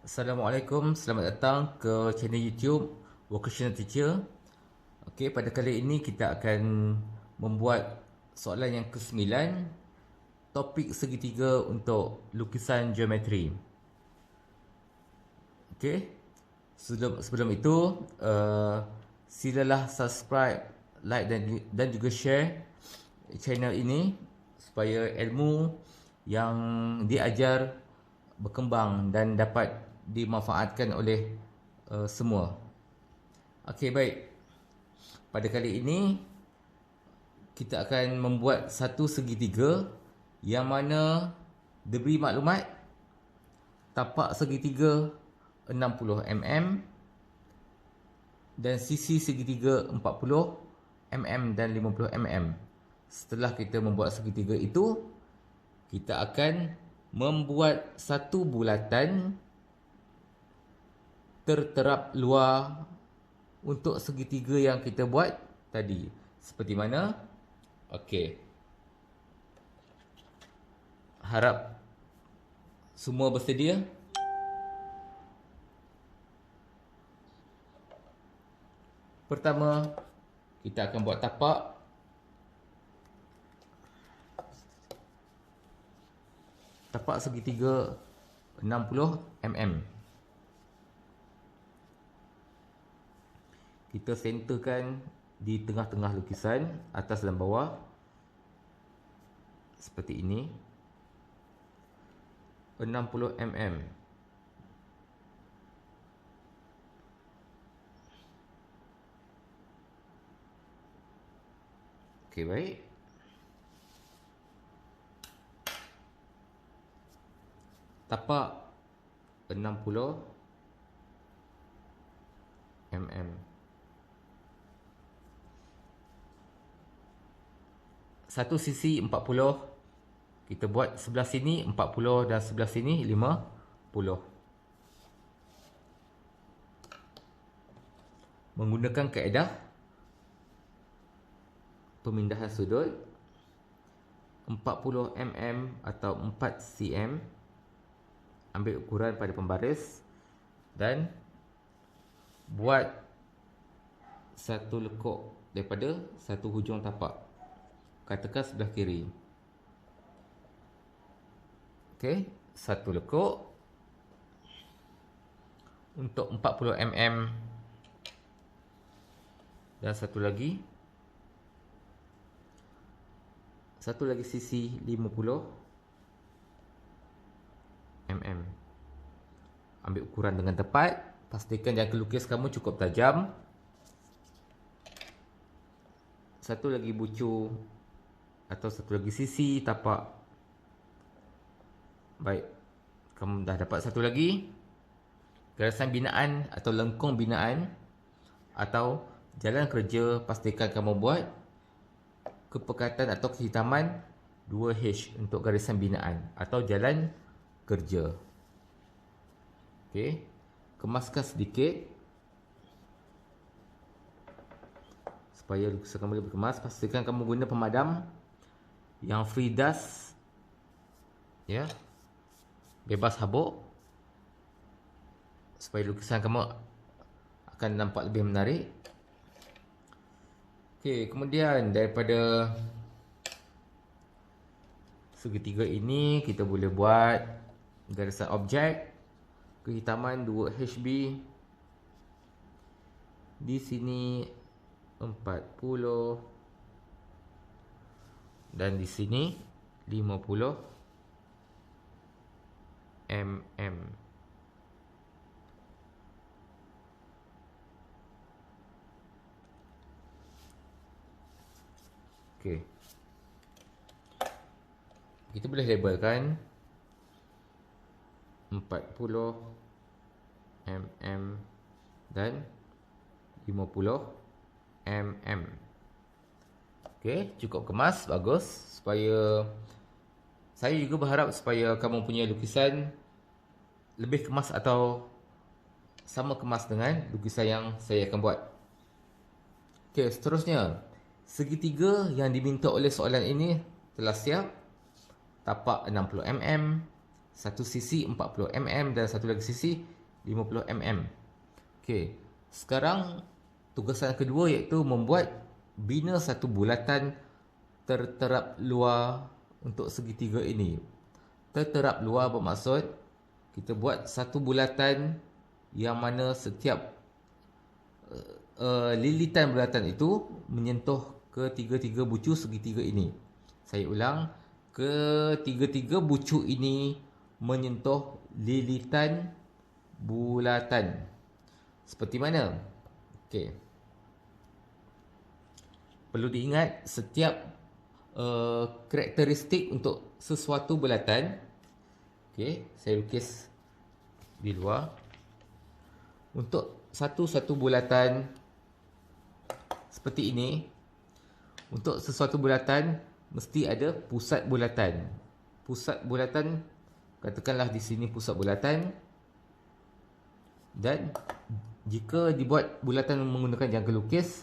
Assalamualaikum, selamat datang ke channel YouTube Vocational Teacher. Okey, pada kali ini kita akan membuat soalan yang ke-9, topik segitiga untuk lukisan geometri. Okey. Sebelum itu, silalah subscribe, like dan juga share channel ini supaya ilmu yang diajar berkembang dan dapat dimanfaatkan oleh semua. Okey, baik. Pada kali ini kita akan membuat satu segitiga yang mana diberi maklumat tapak segitiga 60 mm dan sisi segitiga 40 mm dan 50 mm. Setelah kita membuat segitiga itu, kita akan membuat satu bulatan terterap luar untuk segitiga yang kita buat tadi. Seperti mana? Okey. Harap semua bersedia. Pertama, kita akan buat tapak. Tapak segitiga 60 mm. Kita centerkan di tengah-tengah lukisan, atas dan bawah. Seperti ini. 60 mm. Okey, baik. Tapak 60 mm. Satu sisi 40. Kita buat sebelah sini 40 dan sebelah sini 50. Menggunakan kaedah pemindahan sudut 40 mm atau 4 cm. Ambil ukuran pada pembaris dan buat satu lekuk daripada satu hujung tapak, katakan sebelah kiri. Okey, satu lekuk untuk 40 mm dan satu lagi sisi 50 mm. Ambil ukuran dengan tepat. Pastikan jangka lukis kamu cukup tajam. Satu lagi bucu atau satu lagi sisi tapak. Baik, kamu dah dapat satu lagi. Garisan binaan atau lengkung binaan atau jalan kerja, pastikan kamu buat kepekatan atau kehitaman 2H untuk garisan binaan atau jalan kerja. Okey, kemaskan sedikit supaya lukisan kamu lebih kemas. Pastikan kamu guna pemadam yang free dust, ya, bebas habuk, supaya lukisan kamu akan nampak lebih menarik. Okey, kemudian daripada segitiga ini kita boleh buat garisan objek kehitaman 2HB. Di sini 40 dan di sini 50 mm. Okey. Kita boleh labelkan 40 mm dan 50 mm. Okey, cukup kemas, bagus. Supaya saya juga berharap supaya kamu punya lukisan lebih kemas atau sama kemas dengan lukisan yang saya akan buat. Okey, seterusnya, segitiga yang diminta oleh soalan ini telah siap. Tapak 60 mm, Satu sisi 40 mm dan satu lagi sisi 50 mm. Okey. Sekarang tugasan kedua iaitu membuat bina satu bulatan terterap luar untuk segitiga ini. Terterap luar bermaksud kita buat satu bulatan yang mana setiap lilitan bulatan itu menyentuh ketiga-tiga bucu segitiga ini. Saya ulang, ketiga-tiga bucu ini menyentuh lilitan bulatan. Seperti mana? Okey. Perlu diingat setiap karakteristik untuk sesuatu bulatan. Okey, saya lukis di luar. Untuk satu-satu bulatan seperti ini, untuk sesuatu bulatan mesti ada pusat bulatan. Pusat bulatan, katakanlah di sini pusat bulatan. Dan jika dibuat bulatan menggunakan jangka lukis,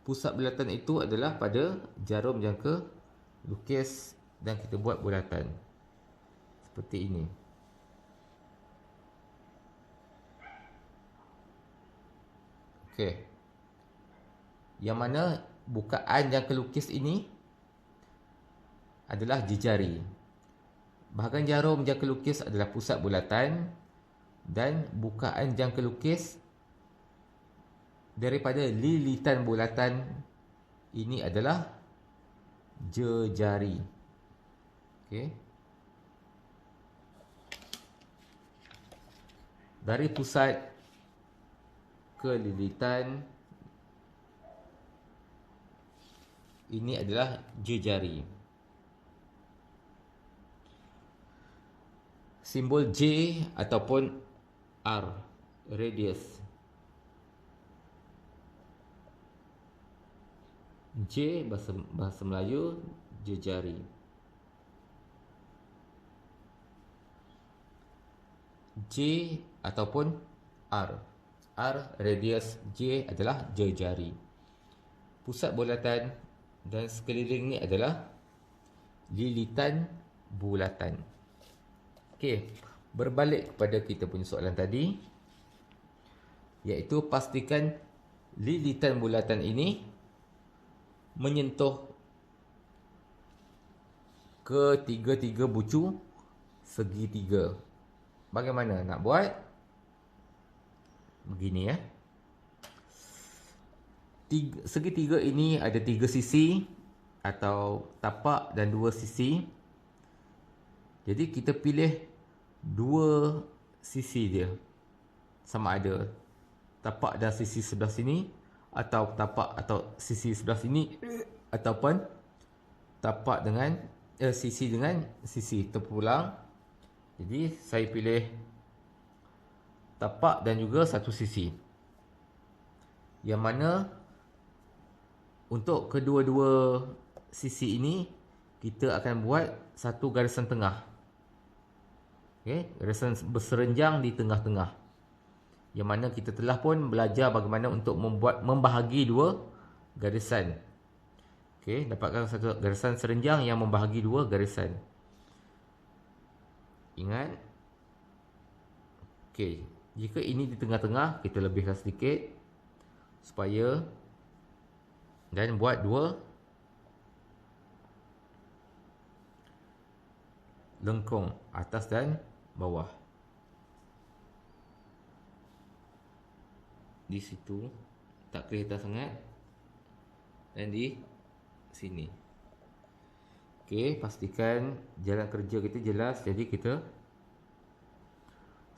pusat bulatan itu adalah pada jarum jangka lukis dan kita buat bulatan seperti ini. Okey. Yang mana bukaan jangka lukis ini adalah jejari. Bahagian jarum jangka lukis adalah pusat bulatan dan bukaan jangka lukis daripada lilitan bulatan ini adalah jejari. Okey. Dari pusat ke lilitan ini adalah jejari. Simbol J ataupun R, radius. J bahasa Melayu jejari. J ataupun R. R radius, J adalah jejari. Pusat bulatan dan sekeliling ni adalah lilitan bulatan. Okey, berbalik kepada kita punya soalan tadi, iaitu pastikan lilitan bulatan ini menyentuh ketiga-tiga bucu segitiga. Bagaimana nak buat? Begini ya. Segitiga ini ada 3 sisi atau tapak dan 2 sisi. Jadi kita pilih 2 sisi dia. Sama ada tapak dan sisi sebelah sini, atau tapak atau sisi sebelah sini, ataupun tapak dengan sisi dengan sisi terpulang. Jadi saya pilih tapak dan juga satu sisi, yang mana untuk kedua-dua sisi ini kita akan buat satu garisan tengah. Okey, garisan berserenjang di tengah-tengah, yang mana kita telah pun belajar bagaimana untuk membahagi dua garisan. Okey, dapatkan satu garisan serenjang yang membahagi dua garisan. Ingat. Okey, jika ini di tengah-tengah, kita lebihkan sedikit supaya, dan buat dua lengkung atas dan bawah. Di situ tak kelihatan sangat, dan di sini. Okey, pastikan jalan kerja kita jelas. Jadi kita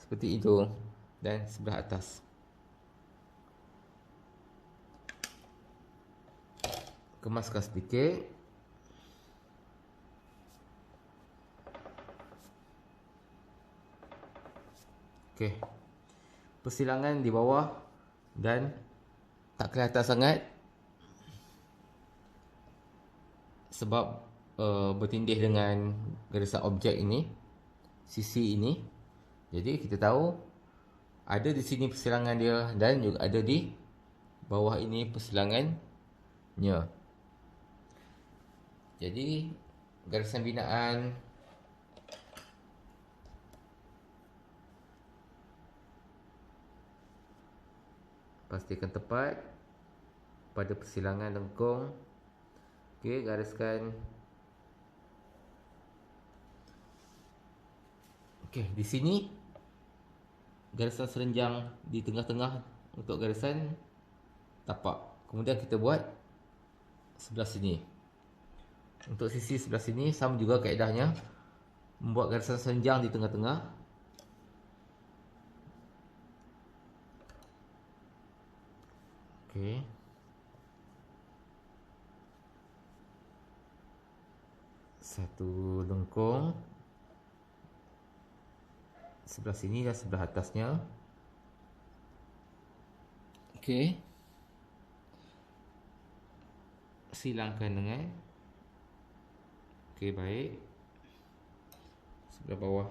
seperti itu, dan sebelah atas. Kemaskan sedikit. Okey, persilangan di bawah dan tak kelihatan sangat sebab bertindih dengan garisan objek ini, sisi ini. Jadi kita tahu ada di sini persilangan dia, dan juga ada di bawah ini persilangannya. Jadi garisan binaan pastikan tepat pada persilangan lengkung. Okey, gariskan. Okey, di sini garisan serenjang di tengah-tengah untuk garisan tapak. Kemudian kita buat sebelah sini. Untuk sisi sebelah sini sama juga kaedahnya, membuat garisan serenjang di tengah-tengah. Okey. Satu lengkung sebelah sini dan sebelah atasnya. Okey. Silangkan dengan. Okey, baik. Sebelah bawah.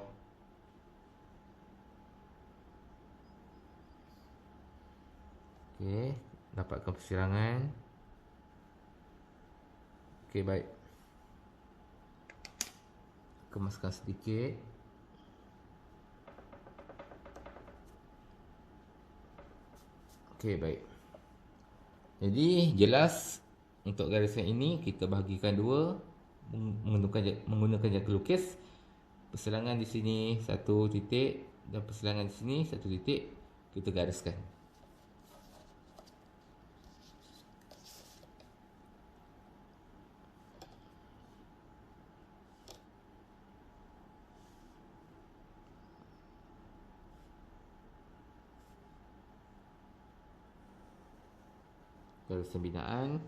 Okey, dapatkan persilangan. Okey, baik. Kemaskan sedikit. Okey, baik. Jadi jelas untuk garisan ini kita bahagikan dua menggunakan jangka lukis. Persilangan di sini satu titik dan persilangan di sini satu titik, kita gariskan. Garisan binaan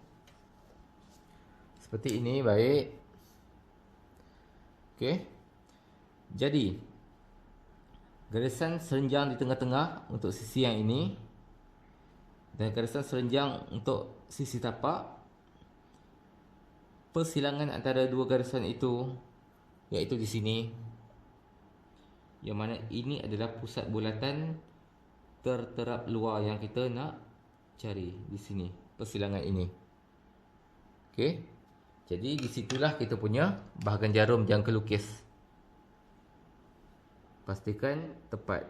seperti ini, baik. Okey. Jadi garisan serenjang di tengah-tengah untuk sisi yang ini dan garisan serenjang untuk sisi tapak. Persilangan antara dua garisan itu iaitu di sini, yang mana ini adalah pusat bulatan terterap luar yang kita nak cari di sini, persilangan ini. Okey. Jadi di situlah kita punya bahagian jarum jangka lukis. Pastikan tepat.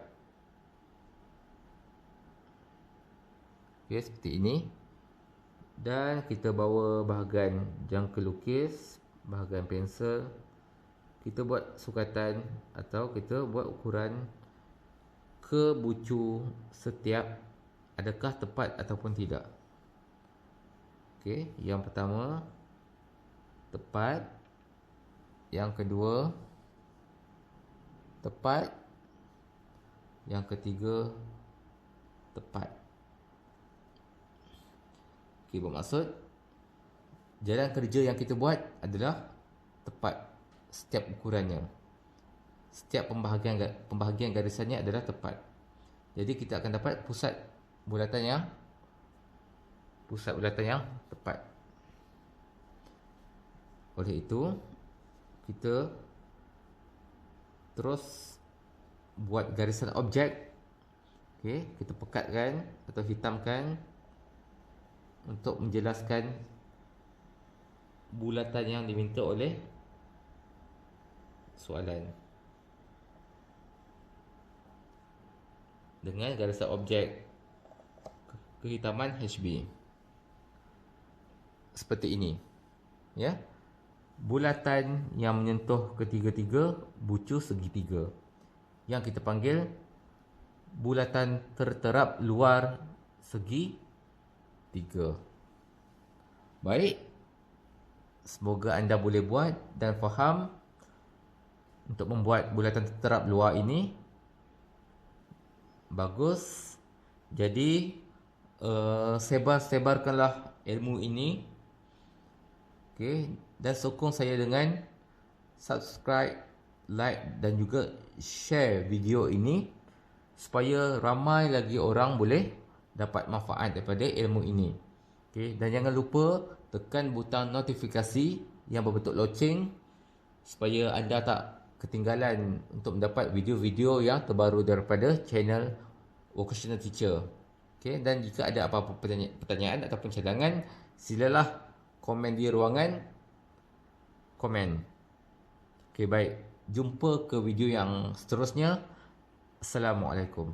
Okey, seperti ini. Dan kita bawa bahagian jangka lukis, bahagian pensel. Kita buat sukatan atau kita buat ukuran ke bucu setiap, adakah tepat ataupun tidak. Okey, yang pertama tepat, yang kedua tepat, yang ketiga tepat. Okey, bermaksud jalan kerja yang kita buat adalah tepat setiap ukurannya. Setiap pembahagian garisannya adalah tepat. Jadi kita akan dapat pusat bulatan yang tepat. Oleh itu, kita terus buat garisan objek. Okey, kita pekatkan atau hitamkan untuk menjelaskan bulatan yang diminta oleh soalan dengan garisan objek kehitaman HB seperti ini, ya. Bulatan yang menyentuh ketiga-tiga bucu segitiga yang kita panggil bulatan terterap luar segi tiga. Baik, semoga anda boleh buat dan faham untuk membuat bulatan terterap luar ini. Bagus. Jadi sebar-sebarkanlah ilmu ini. Okey, dan sokong saya dengan subscribe, like dan juga share video ini supaya ramai lagi orang boleh dapat manfaat daripada ilmu ini. Okey, dan jangan lupa tekan butang notifikasi yang berbentuk loceng supaya anda tak ketinggalan untuk mendapat video-video yang terbaru daripada channel Vocational Teacher. Okey, dan jika ada apa-apa pertanyaan ataupun cadangan, silalah komen di ruangan komen. Okey, baik. Jumpa ke video yang seterusnya. Assalamualaikum.